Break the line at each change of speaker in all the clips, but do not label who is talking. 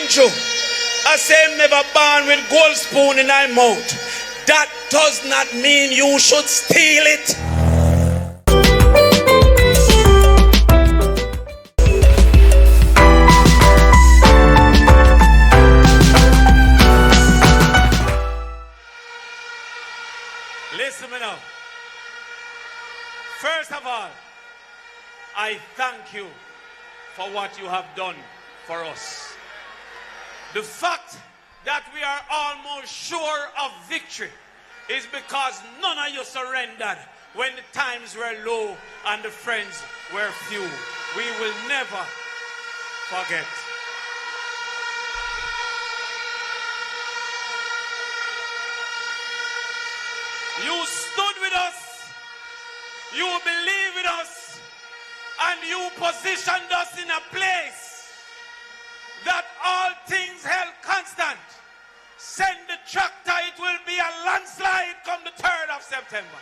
Andrew, I say never born with gold spoon in thy mouth. That does not mean you should steal it. Listen me now. First of all, I thank you for what you have done for us. The fact that we are almost sure of victory is because none of you surrendered when the times were low and the friends were few. We will never forget. You stood with us, you believed with us, and you positioned us in a place that all things held constant. Send the tractor, it will be a landslide come the 3rd of September.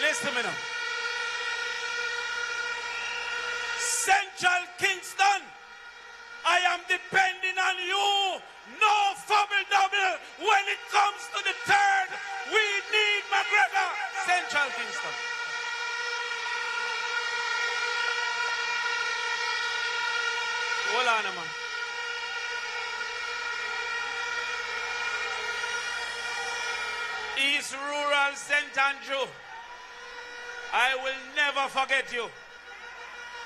Listen to me now. Central Kingston, I am depending on you. No double. When it comes to the 3rd, we need McGregor. Central Kingston. Hold on, man. East Rural St Andrew, I will never forget you.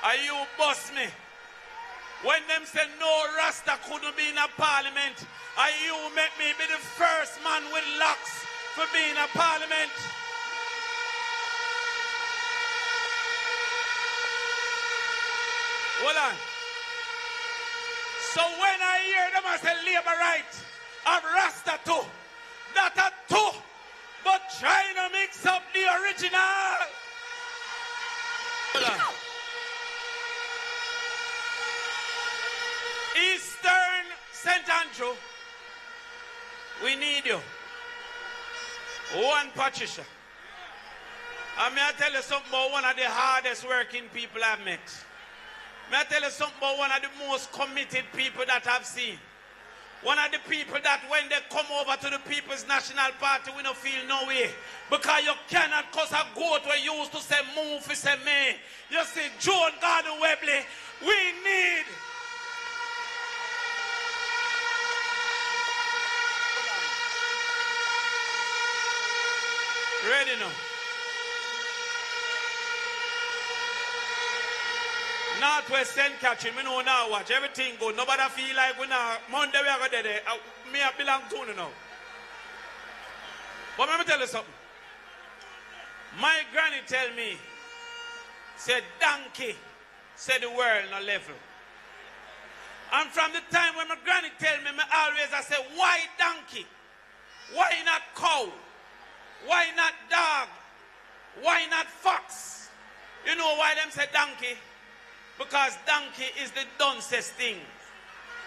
And you bust me. When them said no Rasta couldn't be in a parliament, and you make me be the first man with locks for being a parliament. Hold on. So when I hear them I say labor right, I'm Rasta too. That a two, but trying to mix up the original. Hold on. Eastern St Andrew, we need you. One Patricia. And may I tell you something about one of the hardest working people I've met. May I tell you something about one of the most committed people that I've seen. One of the people that when they come over to the People's National Party, we don't feel no way. Because you cannot cause a goat we used to say move, we say me. You see, Joan Gordon Webley, we need. Ready now. Northwest St. Catherine, me know now watch. Everything good. Nobody feel like we now. Monday we are going there. Me I belong to you now. But let me tell you something. My granny tell me, said donkey, said the world no level. And from the time when my granny tell me always I say, why donkey? Why not cow? Why not dog? Why not fox? You know why them say donkey? Because donkey is the dumbest thing.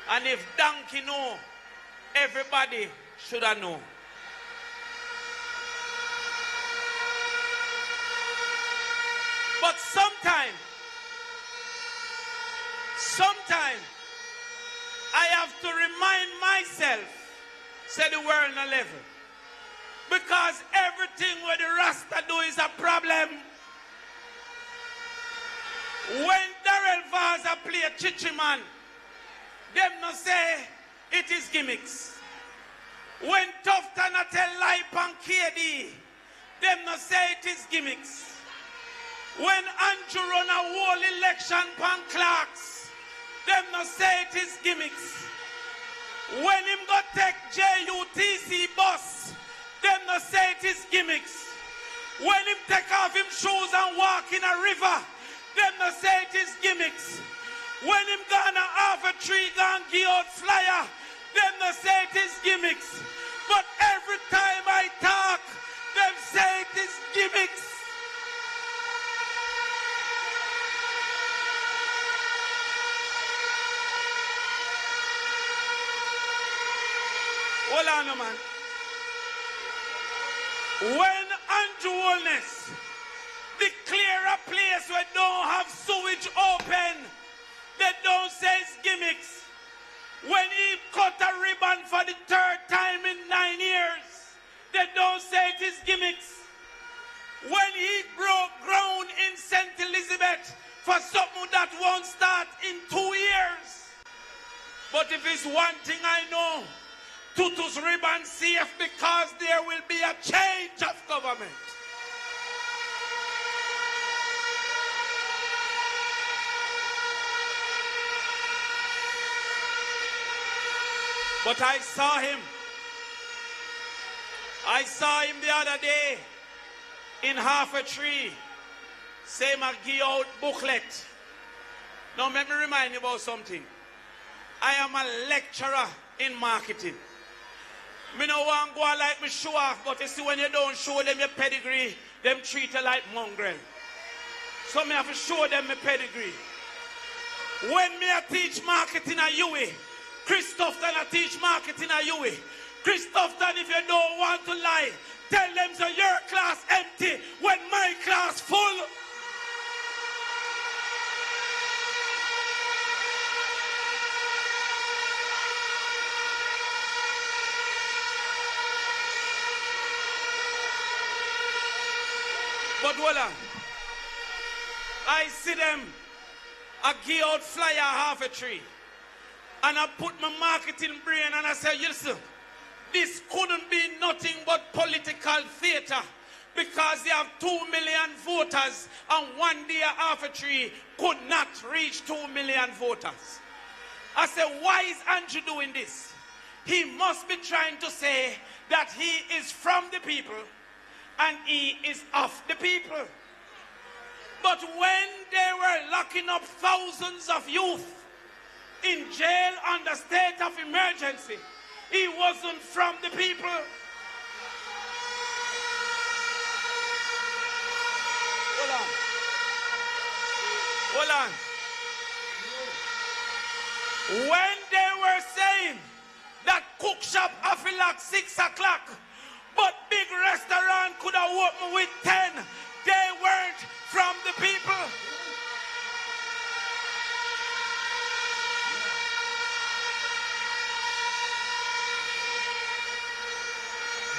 And if donkey know, everybody should have known. But sometimes, I have to remind myself, say the world no level. Because everything what the Rasta do is a problem. When Darrell Vaza play Chichiman, them no say it is gimmicks. When Tufton tell lie pan KD, them no say it is gimmicks. When Andrew run a whole election pan Clarks, them no say it is gimmicks. When him go take JUTC bus, them no say it is gimmicks. When him take off him shoes and walk in a river, them no say it is gimmicks. When him gonna half a tree gonna give out flyer, them no say it is gimmicks. But every time I talk, them say it is gimmicks. Hold on, man. When Andrew Holness, the clear a place where don't have sewage open, they don't say it's gimmicks. When he cut a ribbon for the third time in 9 years, they don't say it is gimmicks. When he broke ground in St. Elizabeth for something that won't start in 2 years. But if it's one thing I know, Tutu's ribbon safe because there will be a change of government. But I saw him. I saw him the other day in half a tree. Same I give out booklet. Now let me remind you about something. I am a lecturer in marketing. Me no want go like me show off, but you see when you don't show them your pedigree, them treat you like mongrel. So me have to show them my pedigree. When me I teach marketing at UWE, Christopherton I teach marketing at UWE. Christopherton, if you don't want to lie, tell them so your class empty when my class full. But voila, I see them, I give out flyer half a tree. And I put my marketing brain and I say, listen, this couldn't be nothing but political theater because they have 2 million voters and one day half a tree could not reach 2 million voters. I said, why is Andrew doing this? He must be trying to say that he is from the people and he is of the people. But when they were locking up thousands of youth in jail under state of emergency, he wasn't from the people. Hold on. When they were saying that cook shop have to lock 6 o'clock, but big restaurant could have opened with 10, they weren't from the people.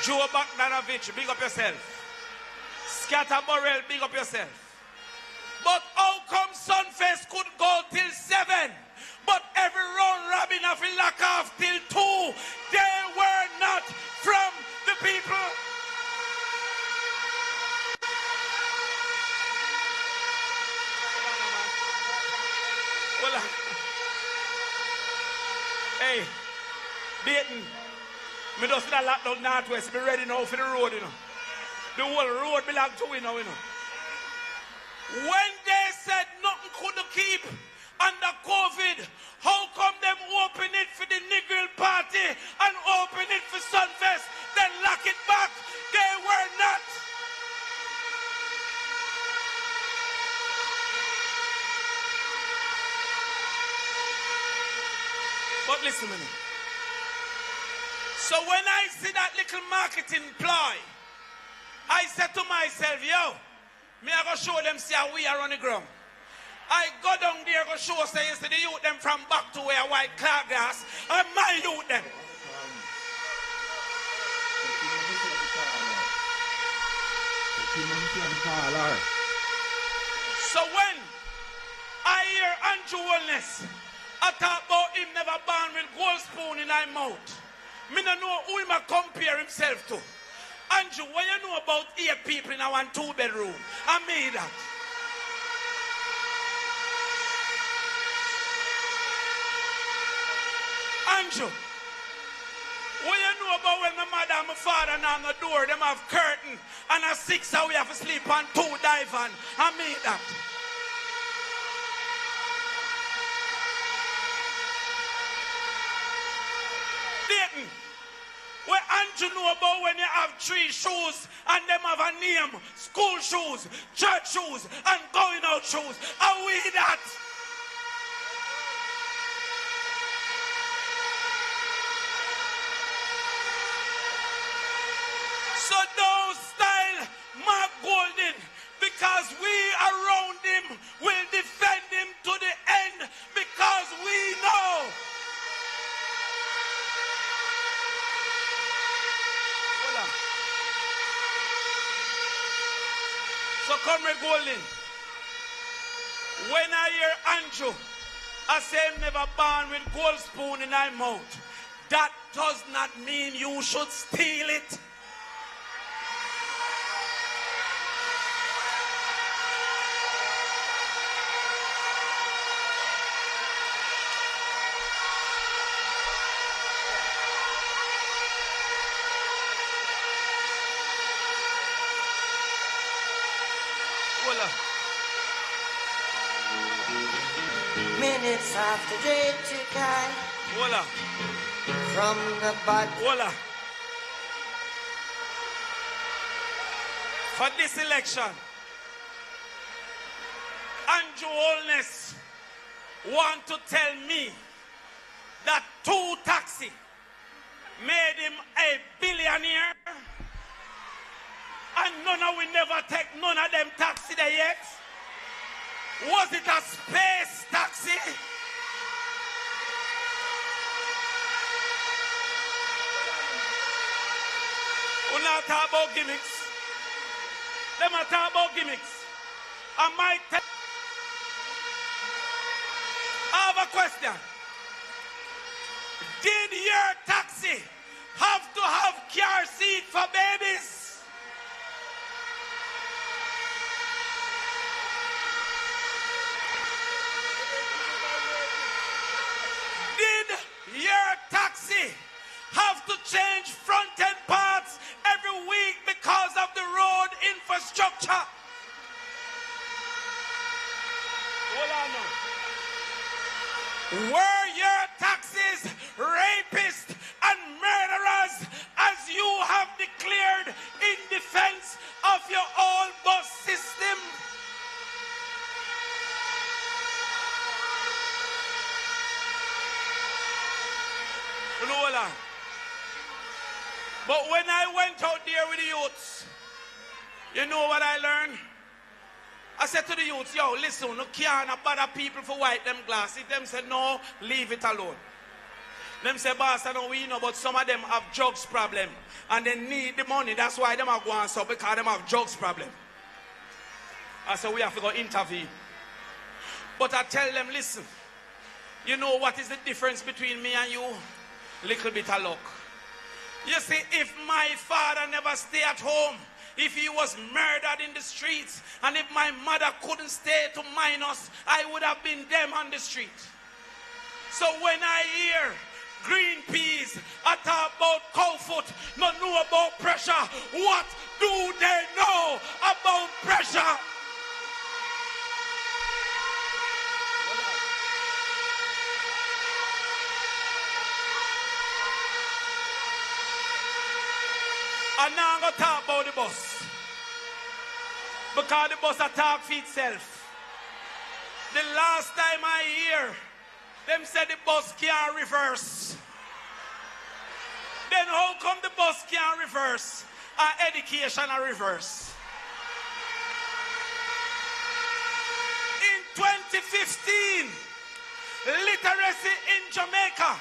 Joe Bagdanovich, big up yourself. Scatterburrell, big up yourself. But how come Sunfest could go till 7? But every round robin of a lock off till 2. They were not from the people. Well, hey, Dayton. Me just see that lockdown northwest. Be ready now for the road, you know. The whole road belongs to we now, you know. When they said nothing could keep under COVID, how come them open it for the Nigel party and open it for Sunfest, then lock it back? They were not. But listen to me. So when I see that little marketing ploy, I said to myself, yo, me I go show them see how we are on the ground. I go down there go show say you see the youth them from back to where white cloud glass and my youth them. So when I hear Andrew Wellness, I talk about him never born with gold spoon in his mouth. Me no know who him a compare himself to. Andrew, what you know about 8 people in our 2-bedroom? I made that. Andrew, what you know about when my mother and my father and on the door, them have curtain and a 6 and we have to sleep on 2 divan? I made that. Dayton, what Andrew know about when you have 3 shoes and them have a name, school shoes, church shoes, and going out shoes? Are we that? So don't style Mark Golding because we Comrade Golding, when I hear Andrew, I say him never born with gold spoon in thy mouth. That does not mean you should steal it.
Minutes after day to die.
Voila.
From the bottom.
Voila. For this election, Andrew Holness want to tell me that 2 taxi made him a billionaire, and we never take none of them taxi there yet. Was it a space taxi? We're not talking about gimmicks. Them are talking about gimmicks. I have a question. Did your taxi have to have car seat for babies? Your taxi have to change front-end parts every week because of the road infrastructure? Hold on now. Were your taxis rapists and murderers as you have declared in defense of your old bus system? But when I went out there with the youths, you know what I learned? I said to the youths, yo, listen, you can't bother people for white them glasses. Them said, no, leave it alone. Them say, boss, I know we know, but some of them have drugs problem. And they need the money. That's why them are going so because them have drugs problem. I said, we have to go intervene. But I tell them, listen, you know what is the difference between me and you? Little bit of luck. You see, if my father never stayed at home, if he was murdered in the streets, and if my mother couldn't stay to mind us, I would have been them on the street. So when I hear green peas, I talk about cow foot, not know about pressure, what do they know about pressure? And now I'm going to talk about the bus. Because the bus attack for itself. The last time I hear, them said the bus can't reverse. Then how come the bus can't reverse? Our education are reverse. In 2015, literacy in Jamaica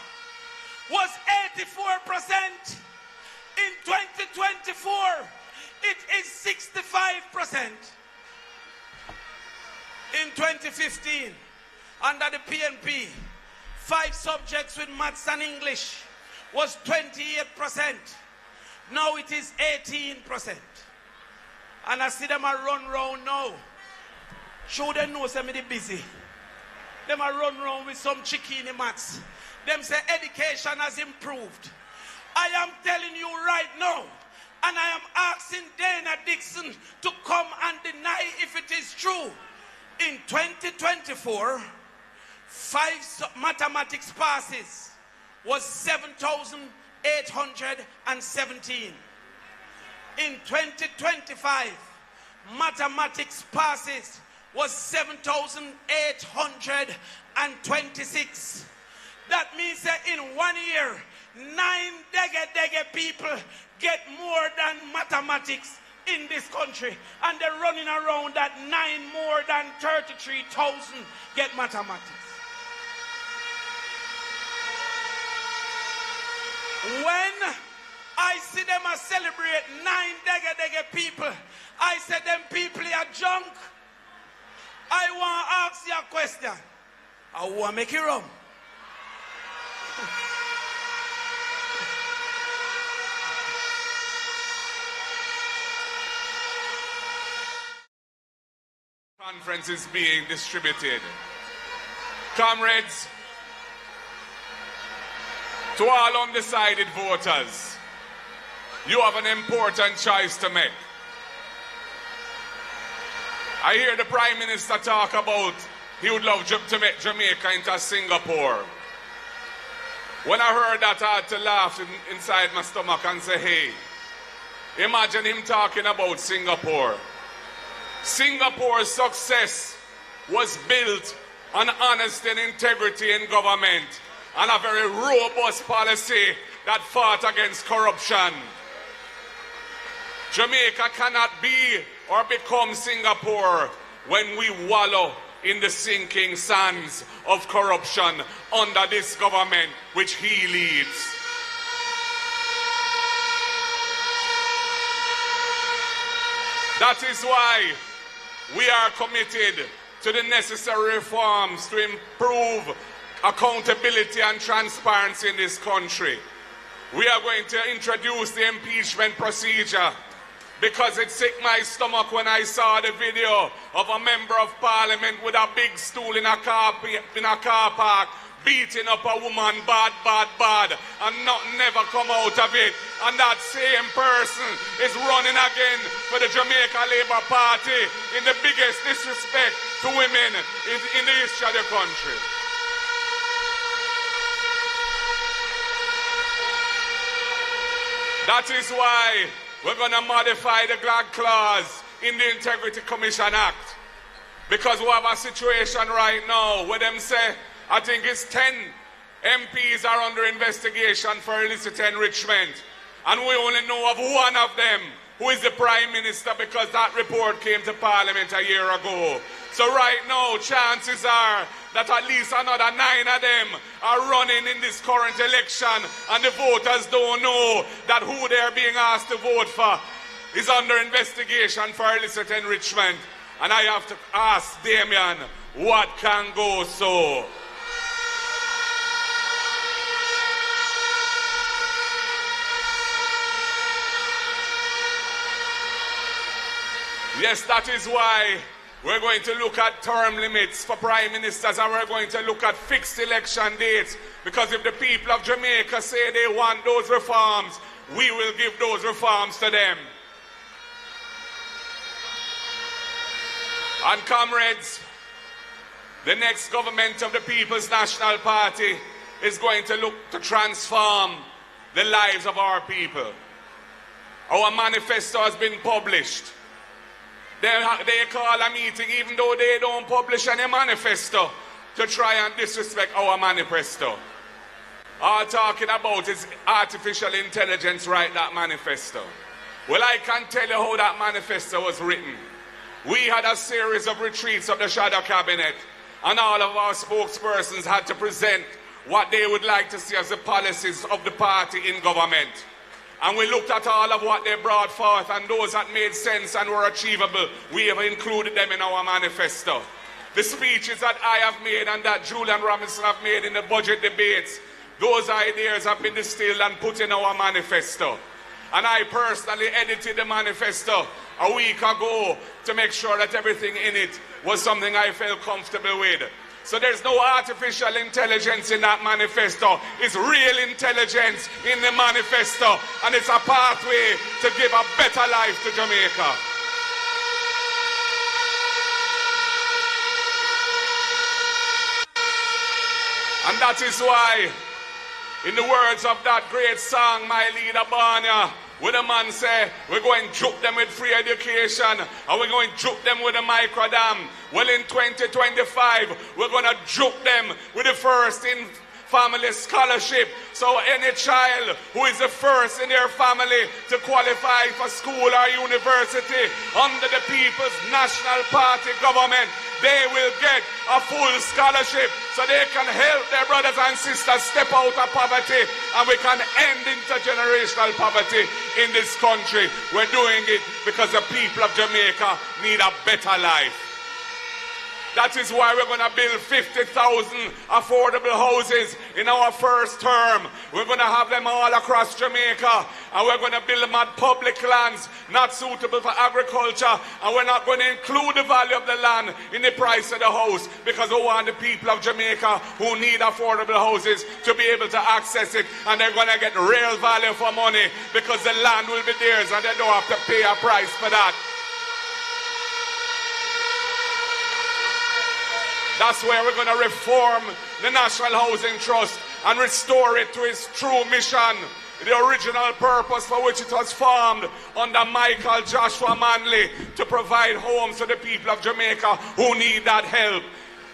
was 84%. In 2024, it is 65%. In 2015, under the PNP, 5 subjects with maths and English was 28%. Now it is 18%. And I see them a run round now. Show them know some of the busy. Them a run round with some chicken in maths. Them say education has improved. I am telling you right now, and I am asking Dana Dixon to come and deny if it is true. In 2024, 5 mathematics passes was 7,817. In 2025, mathematics passes was 7,826. That means that in 1 year, 9 dege people get more than mathematics in this country. And they're running around that 9 more than 33,000 get mathematics. When I see them a celebrate 9 dege people. I said them people are junk. I want to ask you a question. I want to make it wrong.
Conference is being distributed. Comrades, to all undecided voters, you have an important choice to make. I hear the Prime Minister talk about he would love to make Jamaica into Singapore. When I heard that, I had to laugh inside my stomach and say, hey, imagine him talking about Singapore. Singapore's success was built on honesty and integrity in government and a very robust policy that fought against corruption. Jamaica cannot be or become Singapore when we wallow in the sinking sands of corruption under this government which he leads. That is why we are committed to the necessary reforms to improve accountability and transparency in this country. We are going to introduce the impeachment procedure because it sick my stomach when I saw the video of a member of parliament with a big stool in a car park beating up a woman bad, and nothing never come out of it. And that same person is running again for the Jamaica Labour Party in the biggest disrespect to women in the history of the country. That is why we're going to modify the gag clause in the Integrity Commission Act. Because we have a situation right now where them say, I think it's 10 MPs are under investigation for illicit enrichment. And we only know of one of them, who is the Prime Minister, because that report came to Parliament a year ago. So right now, chances are that at least another 9 of them are running in this current election, and the voters don't know that who they're being asked to vote for is under investigation for illicit enrichment. And I have to ask Damion, what can go so? Yes, that is why we're going to look at term limits for prime ministers, and we're going to look at fixed election dates, because if the people of Jamaica say they want those reforms, we will give those reforms to them. And comrades, the next government of the People's National Party is going to look to transform the lives of our people. Our manifesto has been published. They call a meeting even though they don't publish any manifesto to try and disrespect our manifesto. All talking about is artificial intelligence, write that manifesto. Well, I can tell you how that manifesto was written. We had a series of retreats of the shadow cabinet, and all of our spokespersons had to present what they would like to see as the policies of the party in government. And we looked at all of what they brought forth, and those that made sense and were achievable, we have included them in our manifesto. The speeches that I have made and that Julian Robinson have made in the budget debates, those ideas have been distilled and put in our manifesto. And I personally edited the manifesto a week ago to make sure that everything in it was something I felt comfortable with. So there's no artificial intelligence in that manifesto. It's real intelligence in the manifesto, and it's a pathway to give a better life to Jamaica. And that is why, in the words of that great song, My Leader Barnia, where the man say, we're going to juke them with free education, and we're going to juke them with a microdam. Well, in 2025, we're going to juke them with the first family scholarship. So any child who is the first in their family to qualify for school or university under the People's National Party government, they will get a full scholarship so they can help their brothers and sisters step out of poverty, and we can end intergenerational poverty in this country. We're doing it because the people of Jamaica need a better life. That is why we're going to build 50,000 affordable houses in our first term. We're going to have them all across Jamaica, and we're going to build them on public lands not suitable for agriculture, and we're not going to include the value of the land in the price of the house, because we want the people of Jamaica who need affordable houses to be able to access it, and they're going to get real value for money because the land will be theirs and they don't have to pay a price for that. That's where we're going to reform the National Housing Trust and restore it to its true mission, the original purpose for which it was formed under Michael Joshua Manley, to provide homes to the people of Jamaica who need that help.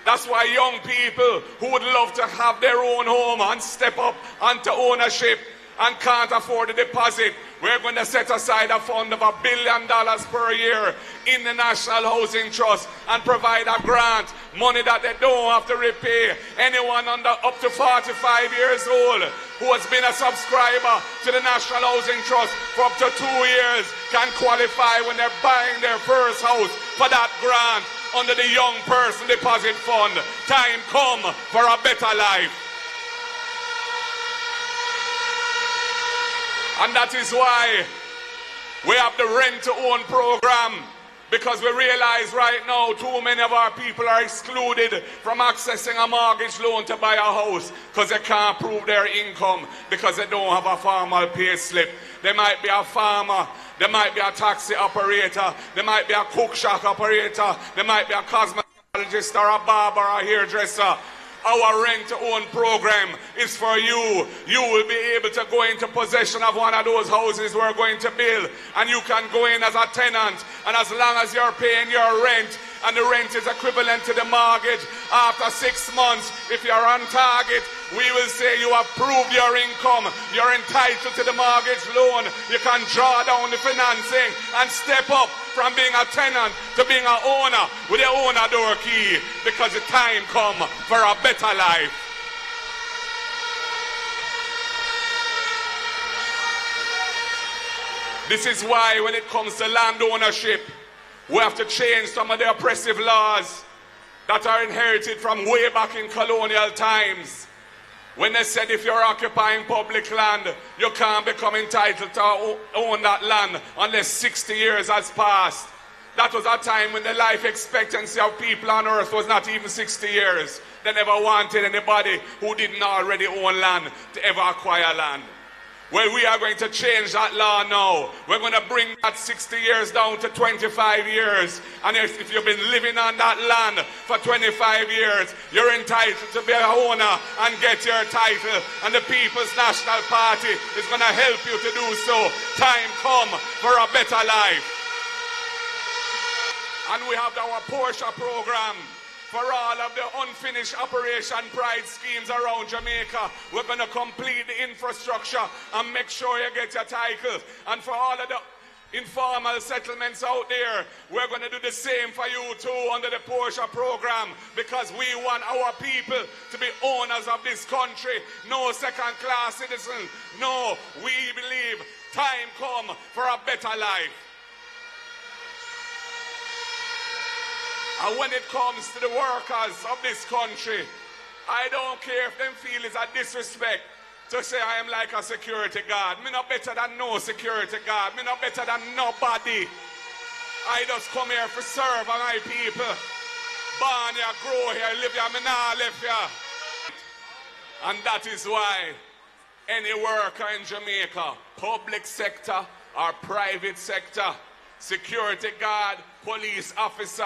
That's why young people who would love to have their own home and step up onto ownership and can't afford the deposit, we're going to set aside a fund of $1 billion per year in the National Housing Trust and provide a grant, money that they don't have to repay. Anyone under up to 45 years old who has been a subscriber to the National Housing Trust for up to 2 years can qualify when they're buying their first house for that grant under the Young Person Deposit Fund. Time come for a better life. And that is why we have the rent-to-own program, because we realize right now too many of our people are excluded from accessing a mortgage loan to buy a house because they can't prove their income because they don't have a formal pay slip. They might be a farmer, they might be a taxi operator, they might be a cook shack operator, they might be a cosmetologist or a barber or a hairdresser. Our rent-to-own program is for you. You will be able to go into possession of one of those houses we're going to build, and you can go in as a tenant, and as long as you're paying your rent, and the rent is equivalent to the mortgage, after 6 months, if you're on target, we will say you have proved your income, you're entitled to the mortgage loan, you can draw down the financing and step up from being a tenant to being an owner with your owner door key, because the time come for a better life. This is why when it comes to land ownership, we have to change some of the oppressive laws that are inherited from way back in colonial times, when they said if you're occupying public land, you can't become entitled to own that land unless 60 years has passed. That was a time when the life expectancy of people on earth was not even 60 years. They never wanted anybody who didn't already own land to ever acquire land. Well, we are going to change that law now. We're going to bring that 60 years down to 25 years. And if you've been living on that land for 25 years, you're entitled to be an owner and get your title. And the People's National Party is going to help you to do so. Time come for a better life. And we have our Porsche program for all of the unfinished Operation Pride schemes around Jamaica. We're going to complete the infrastructure and make sure you get your title. And for all of the informal settlements out there, we're going to do the same for you too under the Porsche program, because we want our people to be owners of this country. No second-class citizens. No, we believe time come for a better life. And when it comes to the workers of this country, I don't care if them feel it's a disrespect to say I am like a security guard. Me not better than no security guard. Me not better than nobody. I just come here to serve my people. Born here, grow here, live here, me nah live here. And that is why any worker in Jamaica, public sector or private sector, security guard, police officer,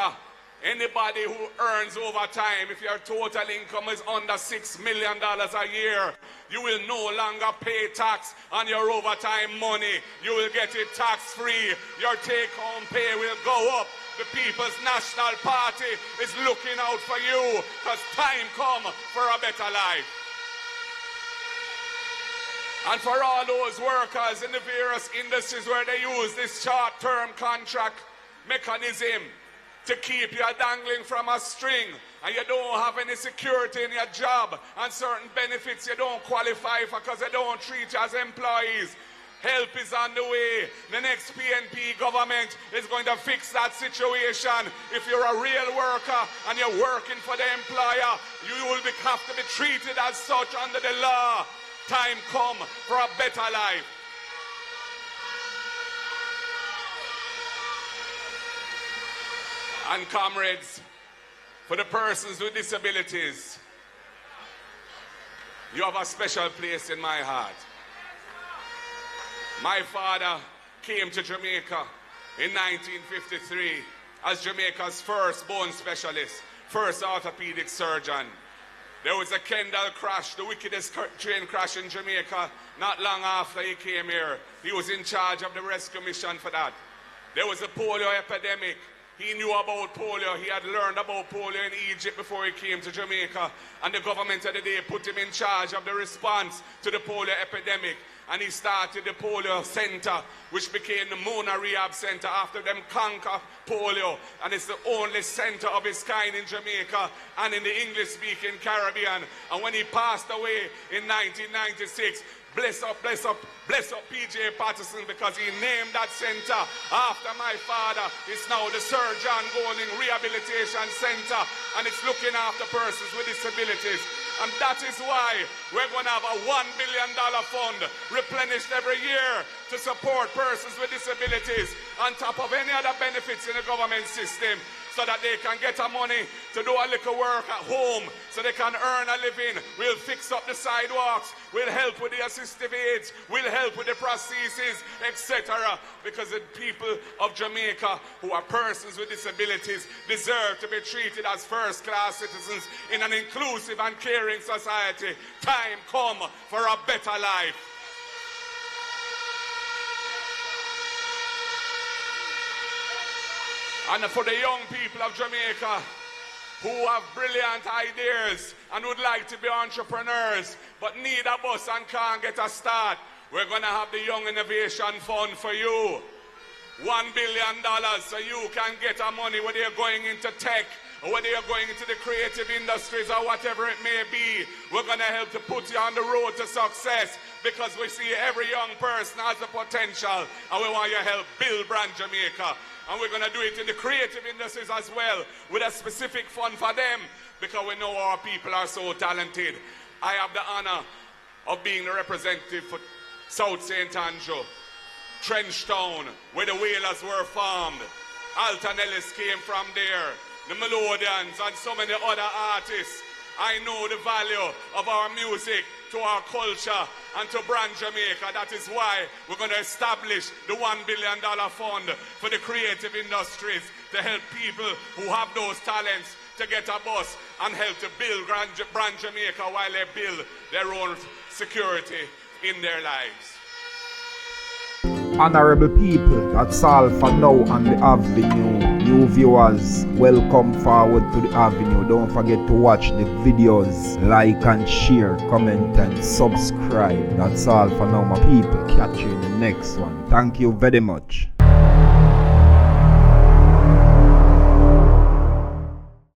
anybody who earns overtime, if your total income is under $6 million a year, you will no longer pay tax on your overtime money. You will get it tax-free. Your take-home pay will go up. The People's National Party is looking out for you, because time come for a better life. And for all those workers in the various industries where they use this short-term contract mechanism to keep you dangling from a string, and you don't have any security in your job, and certain benefits you don't qualify for because they don't treat you as employees. Help is on the way. The next PNP government is going to fix that situation. If you're a real worker and you're working for the employer, you will have to be treated as such under the law. Time come for a better life. And comrades, for the persons with disabilities, you have a special place in my heart. My father came to Jamaica in 1953 as Jamaica's first bone specialist, first orthopedic surgeon. There was a Kendall crash, the wickedest train crash in Jamaica, not long after he came here. He was in charge of the rescue mission for that. There was a polio epidemic. He knew about polio. He had learned about polio in Egypt before he came to Jamaica. And the government of the day put him in charge of the response to the polio epidemic. And he started the polio center, which became the Mona Rehab Center after them conquer polio. And it's the only center of its kind in Jamaica and in the English-speaking Caribbean. And when he passed away in 1996, bless up PJ Patterson, because he named that center after my father. It's now the Sir John Golding Rehabilitation Center, and it's looking after persons with disabilities. And that is why we're going to have a $1 billion fund replenished every year to support persons with disabilities on top of any other benefits in the government system, so that they can get money to do a little work at home, so they can earn a living. We'll fix up the sidewalks, we'll help with the assistive aids, we'll help with the prostheses, etc. Because the people of Jamaica who are persons with disabilities deserve to be treated as first-class citizens in an inclusive and caring society. Time come for a better life. And for the young people of Jamaica who have brilliant ideas and would like to be entrepreneurs but need a bus and can't get a start, we're going to have the Young Innovation Fund for you. $1 billion so you can get a money whether you're going into tech or whether you're going into the creative industries or whatever it may be. We're going to help to put you on the road to success, because we see every young person has the potential, and we want your help build Brand Jamaica. And we're going to do it in the creative industries as well, with a specific fund for them, because we know our people are so talented. I have the honor of being the representative for South St Andrew, Trenchtown, where the whalers were formed. Alton Ellis came from there, the Melodians, and so many other artists. I know the value of our music to our culture and to Brand Jamaica. That is why we're going to establish the $1 billion fund for the creative industries to help people who have those talents to get a bus and help to build Brand Jamaica while they build their own security in their lives.
Honorable people, that's all for now on the Avenue. New viewers, welcome forward to the Avenue. Don't forget to watch the videos, like and share, comment and subscribe. That's all for now, my people. Catch you in the next one. Thank you very much.